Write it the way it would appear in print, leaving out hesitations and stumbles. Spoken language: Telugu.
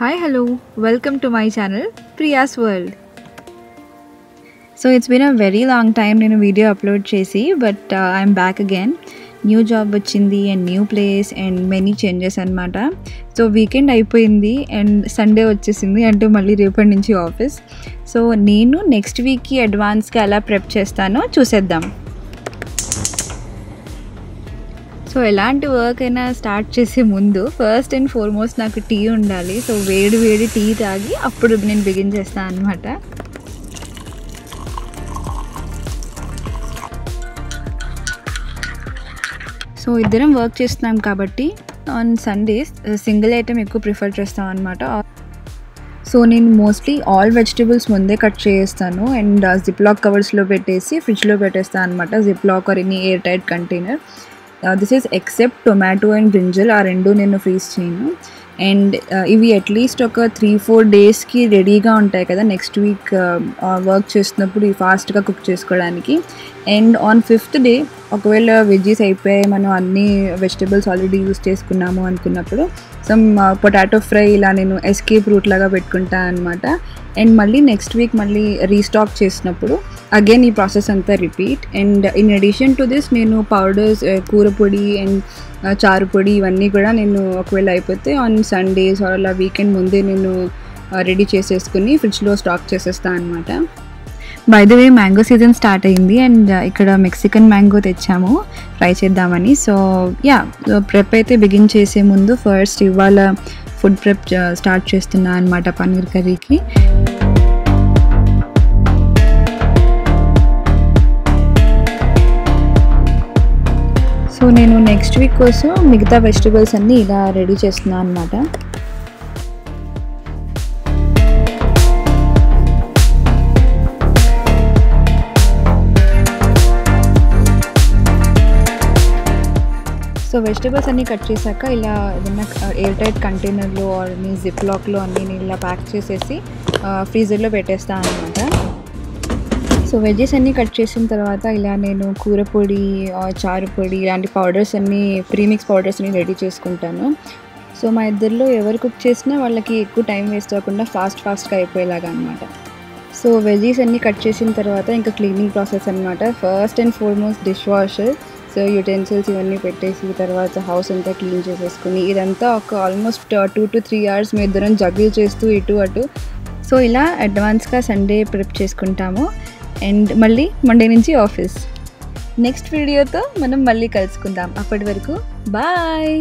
Hi, hello, welcome to my channel Priya's World. So it's been a very long time నేను వీడియో అప్లోడ్ చేసి but I'm back again. New job వచ్చింది and new place and many changes అనమాట. సో వీకెండ్ అయిపోయింది అండ్ సండే వచ్చేసింది అంటే మళ్ళీ రేపటి నుంచి ఆఫీస్. సో నేను నెక్స్ట్ వీక్కి అడ్వాన్స్గా ఎలా ప్రెప్ చేస్తానో చూసేద్దాం. సో ఎలాంటి వర్క్ అయినా స్టార్ట్ చేసే ముందు ఫస్ట్ అండ్ ఫార్మోస్ట్ నాకు టీ ఉండాలి. సో వేడి వేడి టీ తాగి అప్పుడు నేను బిగిన్ చేస్తాను అనమాట. సో ఇద్దరం వర్క్ చేస్తున్నాం కాబట్టి ఆన్ సండేస్ సింగిల్ ఐటెం ఎక్కువ ప్రిఫర్ చేస్తాం అనమాట. సో నేను మోస్ట్లీ ఆల్ వెజిటబుల్స్ ముందే కట్ చేస్తాను అండ్ జిప్లాక్ కవర్స్లో పెట్టేసి ఫ్రిడ్జ్లో పెట్టేస్తాను అనమాట. Ziploc or any air tight container. This is except tomato and brinjal, ఆ రెండు నేను ఫ్రీజ్ చేయను. అండ్ ఇవి అట్లీస్ట్ ఒక 3-4 డేస్కి రెడీగా ఉంటాయి కదా నెక్స్ట్ వీక్ వర్క్ చేస్తున్నప్పుడు ఇవి ఫాస్ట్గా కుక్ చేసుకోవడానికి. అండ్ ఆన్ 5th డే ఒకవేళ వెజ్జీస్ అయిపోయాయి, మనం అన్ని వెజిటబుల్స్ ఆల్రెడీ యూస్ చేసుకున్నాము అనుకున్నప్పుడు సమ్ పొటాటో ఫ్రై ఇలా నేను ఎస్కేప్ రూట్ లాగా పెట్టుకుంటాను అనమాట. అండ్ మళ్ళీ నెక్స్ట్ వీక్ మళ్ళీ రీస్టాక్ చేసినప్పుడు అగైన్ ఈ ప్రాసెస్ అంతా repeat. And in addition to this నేను పౌడర్స్, కూర పొడి అండ్ చారు పొడి ఇవన్నీ కూడా నేను ఒకవేళ అయిపోతే ఆన్ సండేస్ అలా వీకెండ్ ముందే నేను రెడీ చేసేసుకుని ఫ్రిడ్జ్లో స్టాక్ చేసేస్తాను అనమాట. By the way mango season start అయింది అండ్ ఇక్కడ మెక్సికన్ మ్యాంగో తెచ్చాము ట్రై చేద్దామని. సో యా, ప్రెప్ అయితే బిగిన్ చేసే ముందు ఫస్ట్ ఇవాళ ఫుడ్ ప్రెప్ స్టార్ట్ చేస్తున్నా అనమాట పన్నీర్ కర్రీకి. సో నేను నెక్స్ట్ వీక్ కోసం మిగతా వెజిటబుల్స్ అన్నీ ఇలా రెడీ చేస్తున్నాను అనమాట. సో వెజిటబుల్స్ అన్నీ కట్ చేశాక ఇలా ఏదైనా ఎయిర్ టైట్ కంటైనర్లో ఆర్ జిప్ లాక్లో అన్నీ నేను ఇలా ప్యాక్ చేసేసి ఫ్రీజర్లో పెట్టేస్తాను అనమాట. సో వెజ్జెస్ అన్నీ కట్ చేసిన తర్వాత ఇలా నేను కూర పొడి, చారు పొడి ఇలాంటి పౌడర్స్ అన్నీ ప్రీమిక్స్ పౌడర్స్ అన్నీ రెడీ చేసుకుంటాను. సో మా ఇద్దరిలో ఎవరు కుక్ చేసినా వాళ్ళకి ఎక్కువ టైం వేస్ట్ అవ్వకుండా ఫాస్ట్గా అయిపోయేలాగా అనమాట. సో వెజ్జీస్ అన్నీ కట్ చేసిన తర్వాత ఇంకా క్లీనింగ్ ప్రాసెస్ అనమాట. First and foremost dish washer. So utensils ఇవన్నీ పెట్టేసి తర్వాత హౌస్ అంతా క్లీన్ చేసేసుకుని ఇదంతా ఒక ఆల్మోస్ట్ 2 to 3 hours మీ ఇద్దరం జగ్గిల్ చేస్తూ ఇటు అటు. సో ఇలా అడ్వాన్స్గా సండే ప్రిప్ చేసుకుంటాము అండ్ మళ్ళీ మండే నుంచి ఆఫీస్. నెక్స్ట్ వీడియోతో మనం మళ్ళీ కలుసుకుందాం. అప్పటి వరకు బాయ్.